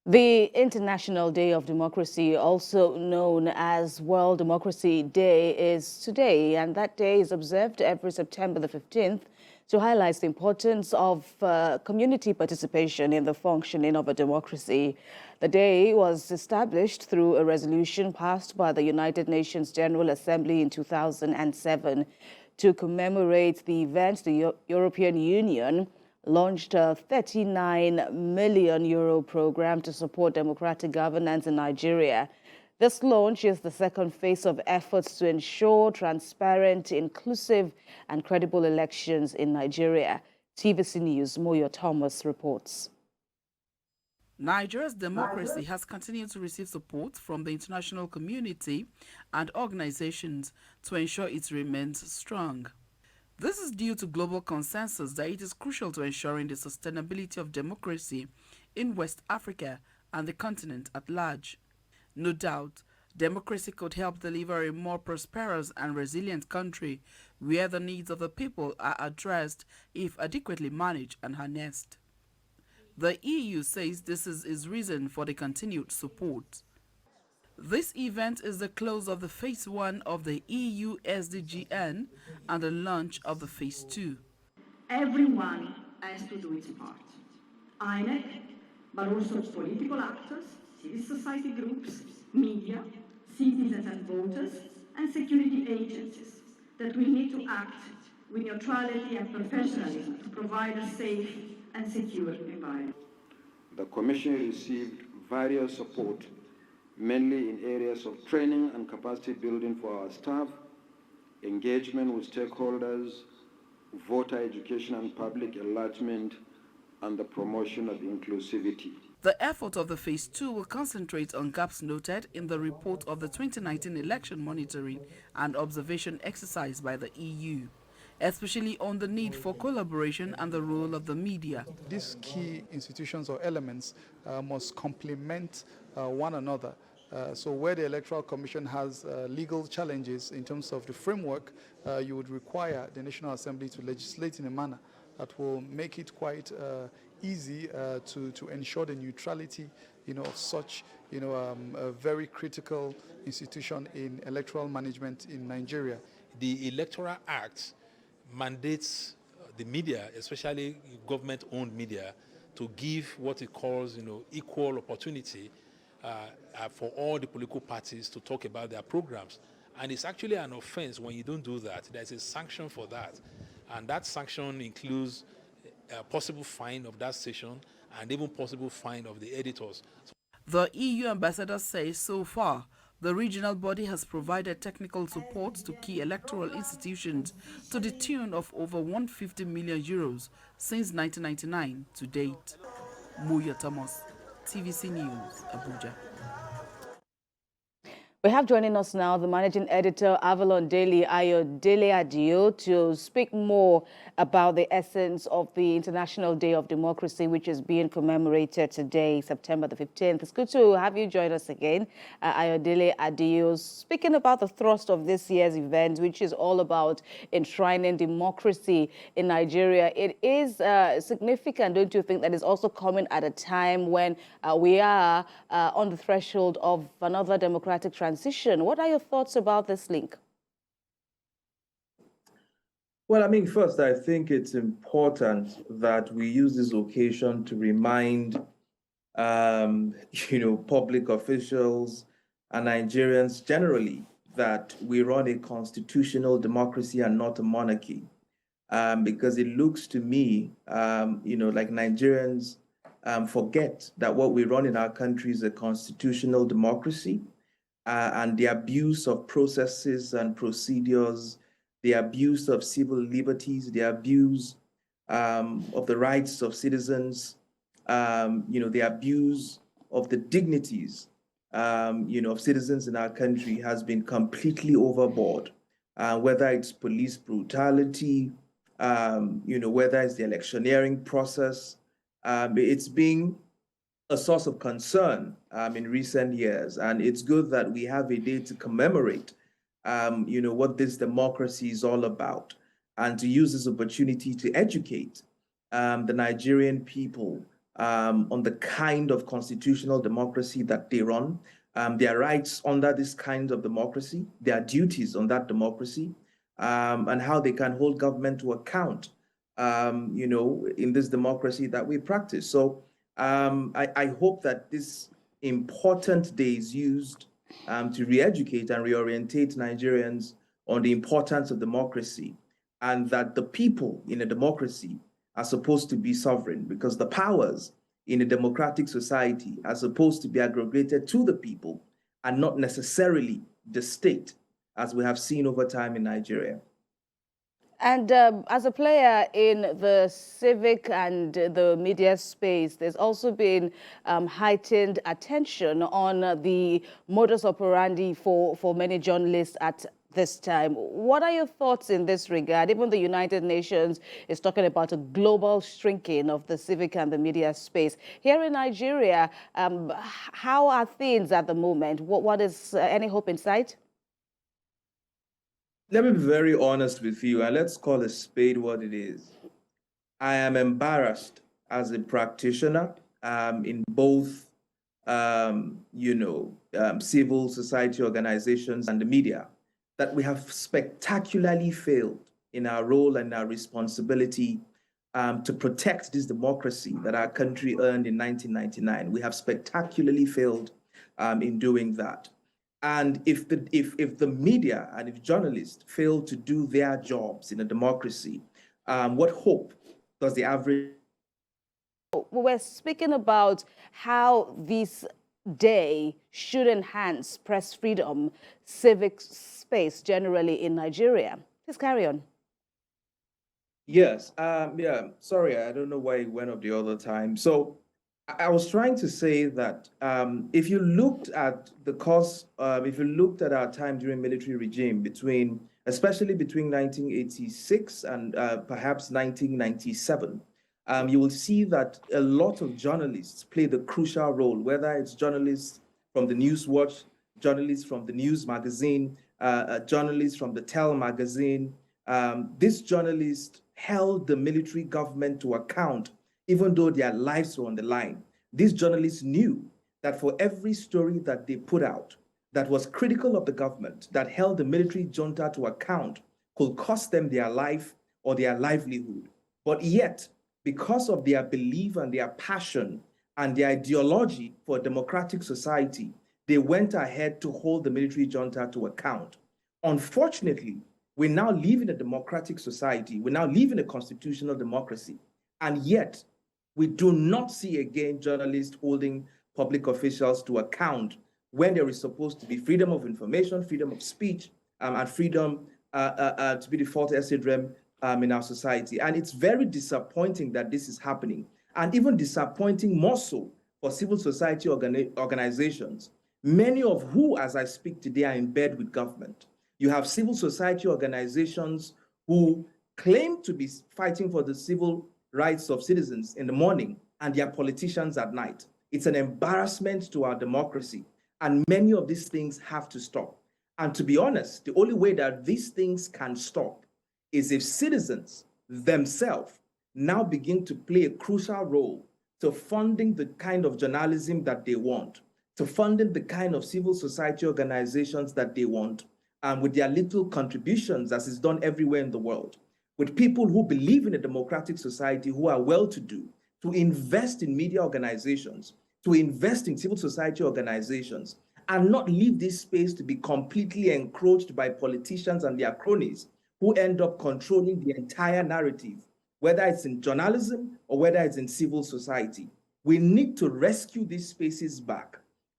The International Day of Democracy, also known as World Democracy Day, is today, and that day is observed every September the 15th to highlight the importance of community participation in the functioning of a democracy. The day was established through a resolution passed by the United Nations General Assembly in 2007 to commemorate the event. The European Union launched a 39 million euro program to support democratic governance in Nigeria. This launch is the second phase of efforts to ensure transparent, inclusive, and credible elections in Nigeria. TVC News' Moyo Thomas reports. Nigeria's democracy has continued to receive support from the international community and organizations to ensure it remains strong. This is due to global consensus that it is crucial to ensuring the sustainability of democracy in West Africa and the continent at large. No doubt, democracy could help deliver a more prosperous and resilient country where the needs of the people are addressed if adequately managed and harnessed. The EU says this is its reason for the continued support. This event is the close of the Phase 1 of the EU SDGN and the launch of the Phase 2. Everyone has to do its part. INEC, but also political actors, civil society groups, media, citizens and voters, and security agencies that will need to act with neutrality and professionalism to provide a safe and secure environment. The Commission received various support, mainly in areas of training and capacity building for our staff, engagement with stakeholders, voter education and public enlargement, and the promotion of inclusivity. The effort of the Phase 2 will concentrate on gaps noted in the report of the 2019 election monitoring and observation exercise by the EU, especially on the need for collaboration and the role of the media. These key institutions or elements must complement one another. So where the Electoral Commission has legal challenges in terms of the framework, you would require the National Assembly to legislate in a manner that will make it quite easy to ensure the neutrality, of such, a very critical institution in electoral management in Nigeria. The Electoral Act mandates the media, especially government-owned media, to give what it calls, equal opportunity for all the political parties to talk about their programs. And it's actually an offense when you don't do that. There's a sanction for that. And that sanction includes a possible fine of that station and even possible fine of the editors. The EU ambassador says so far, the regional body has provided technical support to key electoral institutions to the tune of over 150 million euros since 1999 to date. Moyo Thomas, TVC News, Abuja. We have joining us now the managing editor, Avalon Daily, Ayodele Adio, to speak more about the essence of the International Day of Democracy, which is being commemorated today, September the 15th. It's good to have you join us again, Ayodele Adio, speaking about the thrust of this year's event, which is all about enshrining democracy in Nigeria. It is significant, don't you think, that it's also coming at a time when we are on the threshold of another democratic transition. What are your thoughts about this link? Well, first, I think it's important that we use this occasion to remind, public officials and Nigerians generally that we run a constitutional democracy and not a monarchy. Because it looks to me, like Nigerians forget that what we run in our country is a constitutional democracy. And the abuse of processes and procedures, the abuse of civil liberties, the abuse of the rights of citizens, the abuse of the dignities, of citizens in our country has been completely overboard. Whether it's police brutality, whether it's the electioneering process, it's being a source of concern in recent years. And it's good that we have a day to commemorate, what this democracy is all about, and to use this opportunity to educate the Nigerian people on the kind of constitutional democracy that they run, their rights under this kind of democracy, their duties on that democracy, and how they can hold government to account, in this democracy that we practice. So I hope that this important day is used to re-educate and reorientate Nigerians on the importance of democracy, and that the people in a democracy are supposed to be sovereign, because the powers in a democratic society are supposed to be aggregated to the people and not necessarily the state, as we have seen over time in Nigeria. And as a player in the civic and the media space, there's also been heightened attention on the modus operandi for many journalists at this time. What are your thoughts in this regard? Even the United Nations is talking about a global shrinking of the civic and the media space. Here in Nigeria, how are things at the moment? What is any hope in sight? Let me be very honest with you, and let's call a spade what it is. I am embarrassed as a practitioner in both, civil society organizations and the media, that we have spectacularly failed in our role and our responsibility to protect this democracy that our country earned in 1999. We have spectacularly failed in doing that. And if the media and if journalists fail to do their jobs in a democracy, what hope does the average? We're speaking about how this day should enhance press freedom, civic space generally in Nigeria. Please carry on. Yes. Sorry, I don't know why it went up the other time. So I was trying to say that if you looked at the course, if you looked at our time during military regime especially between 1986 and perhaps 1997, you will see that a lot of journalists played a crucial role, whether it's journalists from the News Watch, journalists from the News magazine, journalists from the Tell magazine. These journalists held the military government to account, even though their lives were on the line. These journalists knew that for every story that they put out that was critical of the government, that held the military junta to account, could cost them their life or their livelihood. But yet, because of their belief and their passion and their ideology for a democratic society, they went ahead to hold the military junta to account. Unfortunately, we now live in a democratic society. We now live in a constitutional democracy. And yet, we do not see again journalists holding public officials to account when there is supposed to be freedom of information, freedom of speech, and freedom to be the fourth estate realm in our society. And it's very disappointing that this is happening, and even disappointing more so for civil society organizations, many of who, as I speak today, are in bed with government. You have civil society organizations who claim to be fighting for the civil rights of citizens in the morning, and they are politicians at night. It's an embarrassment to our democracy, and many of these things have to stop. And to be honest, the only way that these things can stop is if citizens themselves now begin to play a crucial role to funding the kind of journalism that they want, to funding the kind of civil society organizations that they want, and with their little contributions, as is done everywhere in the world, with people who believe in a democratic society, who are well-to-do, to invest in media organizations, to invest in civil society organizations, and not leave this space to be completely encroached by politicians and their cronies who end up controlling the entire narrative, whether it's in journalism or whether it's in civil society. We need to rescue these spaces back.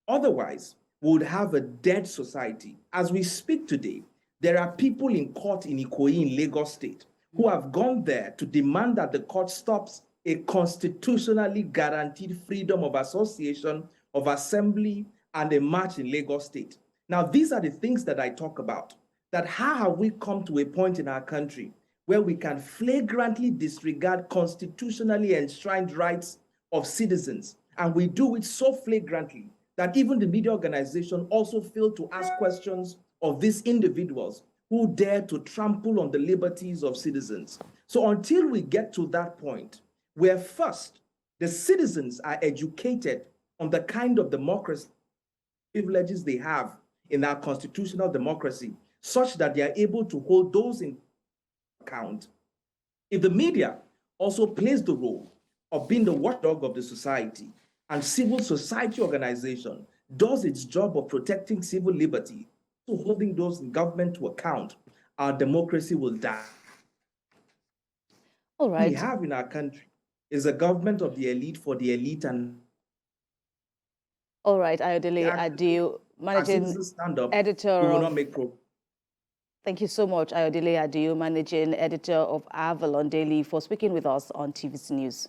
Otherwise, we would have a dead society. As we speak today, there are people in court in Ikoyi in Lagos State who have gone there to demand that the court stops a constitutionally guaranteed freedom of association, of assembly, and a march in Lagos State. Now, these are the things that I talk about, that how have we come to a point in our country where we can flagrantly disregard constitutionally enshrined rights of citizens, and we do it so flagrantly that even the media organization also fail to ask questions of these individuals who dare to trample on the liberties of citizens. So until we get to that point, where first the citizens are educated on the kind of democracy privileges they have in our constitutional democracy, such that they are able to hold those in account. If the media also plays the role of being the watchdog of the society, and civil society organization does its job of protecting civil liberty, to holding those in government to account, our democracy will die. All What we right. have in our country is a government of the elite for the elite, and All right, Ayodele Adio, our managing citizens stand up, we editor will of... not make progress. Thank you so much, Ayodele Adio, managing editor of Avalon Daily, for speaking with us on TVC News.